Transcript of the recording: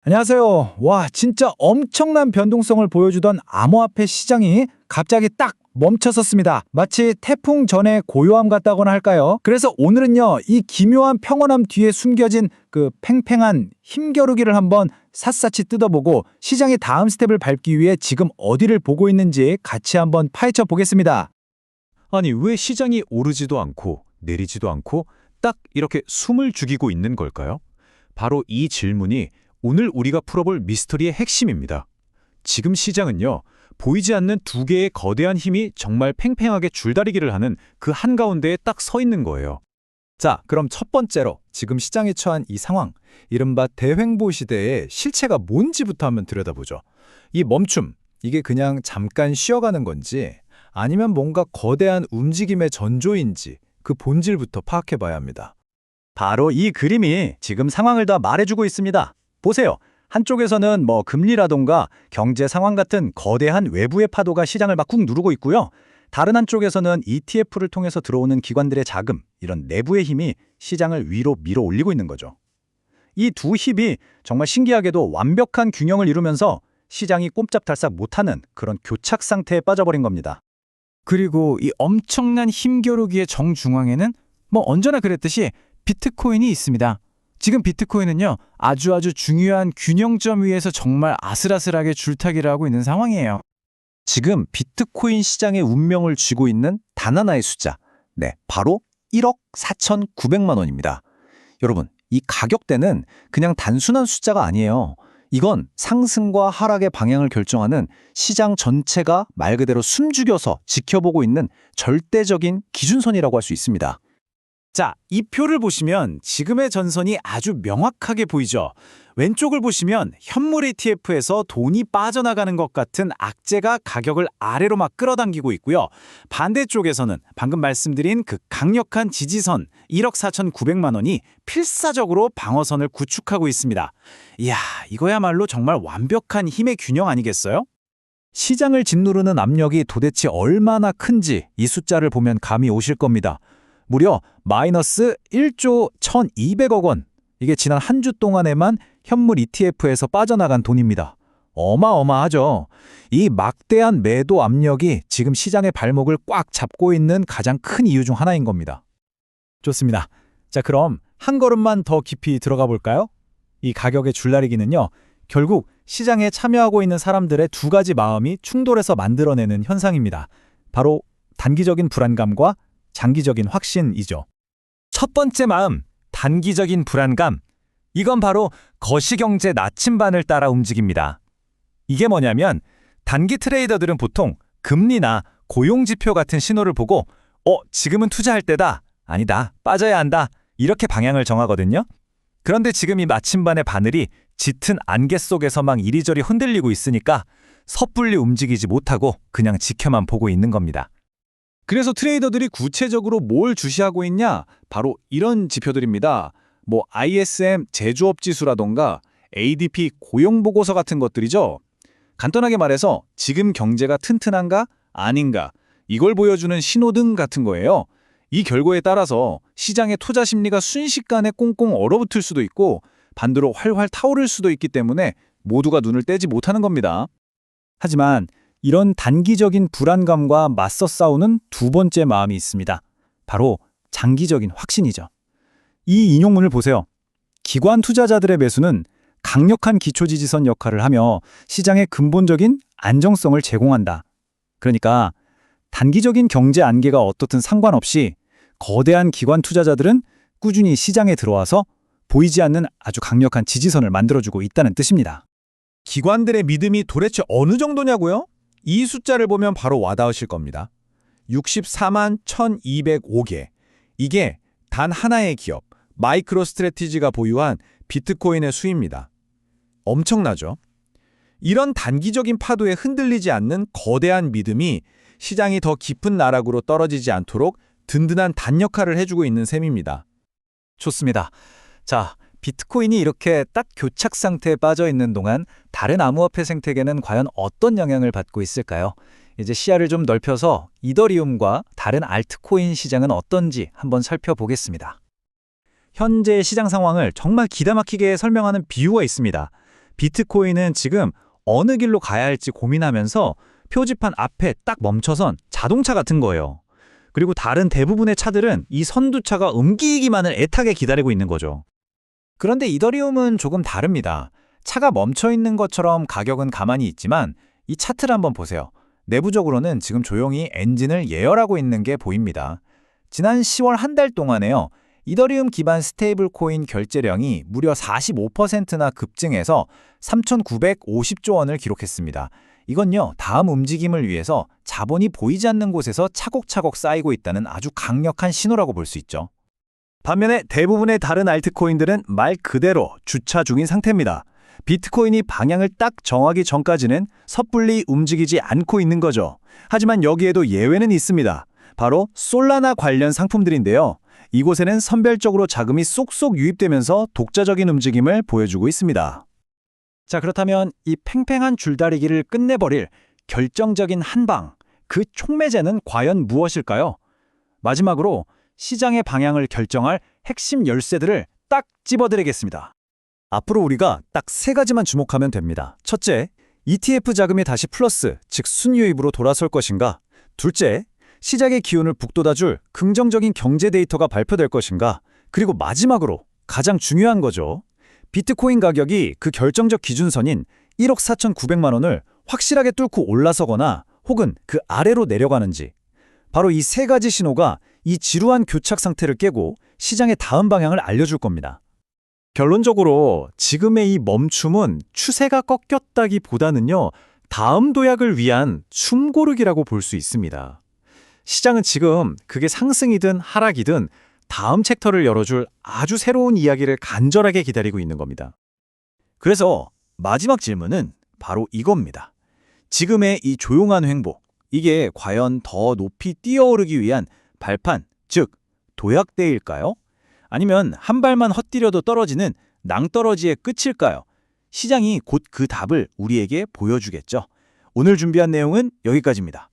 안녕하세요. 와, 진짜 엄청난 변동성을 보여주던 암호화폐 시장이 갑자기 딱 멈춰섰습니다. 마치 태풍 전에 고요함 같다고나 할까요? 그래서 오늘은요, 이 기묘한 평온함 뒤에 숨겨진 그 팽팽한 힘겨루기를 한번 샅샅이 뜯어보고 시장의 다음 스텝을 밟기 위해 지금 어디를 보고 있는지 같이 한번 파헤쳐 보겠습니다. 아니, 왜 시장이 오르지도 않고 내리지도 않고 딱 이렇게 숨을 죽이고 있는 걸까요? 바로 이 질문이 오늘 우리가 풀어볼 미스터리의 핵심입니다. 지금 시장은요, 보이지 않는 두 개의 거대한 힘이 정말 팽팽하게 줄다리기를 하는 그 한가운데에 딱 서 있는 거예요. 자, 그럼 첫 번째로 지금 시장에 처한 이 상황, 이른바 대횡보 시대의 실체가 뭔지부터 한번 들여다보죠. 이 멈춤, 이게 그냥 잠깐 쉬어가는 건지 아니면 뭔가 거대한 움직임의 전조인지 그 본질부터 파악해봐야 합니다. 바로 이 그림이 지금 상황을 다 말해주고 있습니다. 보세요. 한쪽에서는 금리라던가 경제 상황 같은 거대한 외부의 파도가 시장을 막 꾹 누르고 있고요. 다른 한쪽에서는 ETF를 통해서 들어오는 기관들의 자금, 이런 내부의 힘이 시장을 위로 밀어 올리고 있는 거죠. 이 두 힘이 정말 신기하게도 완벽한 균형을 이루면서 시장이 꼼짝달싹 못하는 그런 교착 상태에 빠져버린 겁니다. 그리고 이 엄청난 힘겨루기의 정중앙에는 언제나 그랬듯이 비트코인이 있습니다. 지금 비트코인은요, 아주 중요한 균형점 위에서 정말 아슬아슬하게 줄타기를 하고 있는 상황이에요. 지금 비트코인 시장의 운명을 쥐고 있는 단 하나의 숫자. 네, 바로 1억 4,900만 원입니다. 여러분, 이 가격대는 그냥 단순한 숫자가 아니에요. 이건 상승과 하락의 방향을 결정하는 시장 전체가 말 그대로 숨죽여서 지켜보고 있는 절대적인 기준선이라고 할 수 있습니다. 자, 이 표를 보시면 지금의 전선이 아주 명확하게 보이죠. 왼쪽을 보시면 현물 ETF에서 돈이 빠져나가는 것 같은 악재가 가격을 아래로 막 끌어당기고 있고요. 반대쪽에서는 방금 말씀드린 그 강력한 지지선 1억 4,900만 원이 필사적으로 방어선을 구축하고 있습니다. 이야, 이거야말로 정말 완벽한 힘의 균형 아니겠어요? 시장을 짓누르는 압력이 도대체 얼마나 큰지 이 숫자를 보면 감이 오실 겁니다. 무려 마이너스 1조 1,200억 원. 이게 지난 한 주 동안에만 현물 ETF에서 빠져나간 돈입니다. 어마어마하죠. 이 막대한 매도 압력이 지금 시장의 발목을 꽉 잡고 있는 가장 큰 이유 중 하나인 겁니다. 좋습니다. 자, 그럼 한 걸음만 더 깊이 들어가 볼까요? 이 가격의 줄다리기는요, 결국 시장에 참여하고 있는 사람들의 두 가지 마음이 충돌해서 만들어내는 현상입니다. 바로 단기적인 불안감과 장기적인 확신이죠. 첫 번째 마음, 단기적인 불안감. 이건 바로 거시경제 나침반을 따라 움직입니다. 이게 뭐냐면 단기 트레이더들은 보통 금리나 고용지표 같은 신호를 보고 지금은 투자할 때다, 아니다, 빠져야 한다, 이렇게 방향을 정하거든요. 그런데 지금 이 나침반의 바늘이 짙은 안개 속에서 막 이리저리 흔들리고 있으니까 섣불리 움직이지 못하고 그냥 지켜만 보고 있는 겁니다. 그래서 트레이더들이 구체적으로 뭘 주시하고 있냐? 바로 이런 지표들입니다. ISM 제조업 지수라던가 ADP 고용보고서 같은 것들이죠. 간단하게 말해서 지금 경제가 튼튼한가? 아닌가? 이걸 보여주는 신호등 같은 거예요. 이 결과에 따라서 시장의 투자 심리가 순식간에 꽁꽁 얼어붙을 수도 있고 반대로 활활 타오를 수도 있기 때문에 모두가 눈을 떼지 못하는 겁니다. 하지만 이런 단기적인 불안감과 맞서 싸우는 두 번째 마음이 있습니다. 바로 장기적인 확신이죠. 이 인용문을 보세요. 기관 투자자들의 매수는 강력한 기초지지선 역할을 하며 시장의 근본적인 안정성을 제공한다. 그러니까 단기적인 경제 안개가 어떻든 상관없이 거대한 기관 투자자들은 꾸준히 시장에 들어와서 보이지 않는 아주 강력한 지지선을 만들어주고 있다는 뜻입니다. 기관들의 믿음이 도대체 어느 정도냐고요? 이 숫자를 보면 바로 와닿으실 겁니다. 64만 1,205개. 이게 단 하나의 기업, 마이크로 스트래티지가 보유한 비트코인의 수입니다. 엄청나죠? 이런 단기적인 파도에 흔들리지 않는 거대한 믿음이 시장이 더 깊은 나락으로 떨어지지 않도록 든든한 단 역할을 해주고 있는 셈입니다. 좋습니다. 자, 비트코인이 이렇게 딱 교착 상태에 빠져 있는 동안 다른 암호화폐 생태계는 과연 어떤 영향을 받고 있을까요? 이제 시야를 좀 넓혀서 이더리움과 다른 알트코인 시장은 어떤지 한번 살펴보겠습니다. 현재 시장 상황을 정말 기가 막히게 설명하는 비유가 있습니다. 비트코인은 지금 어느 길로 가야 할지 고민하면서 표지판 앞에 딱 멈춰선 자동차 같은 거예요. 그리고 다른 대부분의 차들은 이 선두차가 움직이기만을 애타게 기다리고 있는 거죠. 그런데 이더리움은 조금 다릅니다. 차가 멈춰 있는 것처럼 가격은 가만히 있지만 이 차트를 한번 보세요. 내부적으로는 지금 조용히 엔진을 예열하고 있는 게 보입니다. 지난 10월 한 달 동안에요. 이더리움 기반 스테이블 코인 결제량이 무려 45%나 급증해서 3,950조 원을 기록했습니다. 이건요, 다음 움직임을 위해서 자본이 보이지 않는 곳에서 차곡차곡 쌓이고 있다는 아주 강력한 신호라고 볼 수 있죠. 반면에 대부분의 다른 알트코인들은 말 그대로 주차 중인 상태입니다. 비트코인이 방향을 딱 정하기 전까지는 섣불리 움직이지 않고 있는 거죠. 하지만 여기에도 예외는 있습니다. 바로 솔라나 관련 상품들인데요. 이곳에는 선별적으로 자금이 쏙쏙 유입되면서 독자적인 움직임을 보여주고 있습니다. 자, 그렇다면 이 팽팽한 줄다리기를 끝내버릴 결정적인 한방, 그 촉매제는 과연 무엇일까요? 마지막으로 시장의 방향을 결정할 핵심 열쇠들을 딱 집어드리겠습니다. 앞으로 우리가 딱 세 가지만 주목하면 됩니다. 첫째, ETF 자금이 다시 플러스, 즉 순유입으로 돌아설 것인가? 둘째, 시장의 기운을 북돋아줄 긍정적인 경제 데이터가 발표될 것인가? 그리고 마지막으로 가장 중요한 거죠. 비트코인 가격이 그 결정적 기준선인 1억 4,900만 원을 확실하게 뚫고 올라서거나 혹은 그 아래로 내려가는지. 바로 이 세 가지 신호가 이 지루한 교착 상태를 깨고 시장의 다음 방향을 알려줄 겁니다. 결론적으로 지금의 이 멈춤은 추세가 꺾였다기보다는요, 다음 도약을 위한 숨고르기라고 볼 수 있습니다. 시장은 지금 그게 상승이든 하락이든 다음 챕터를 열어줄 아주 새로운 이야기를 간절하게 기다리고 있는 겁니다. 그래서 마지막 질문은 바로 이겁니다. 지금의 이 조용한 횡보, 이게 과연 더 높이 뛰어오르기 위한 발판, 즉 도약대일까요? 아니면 한 발만 헛디뎌도 떨어지는 낭떠러지의 끝일까요? 시장이 곧 그 답을 우리에게 보여주겠죠. 오늘 준비한 내용은 여기까지입니다.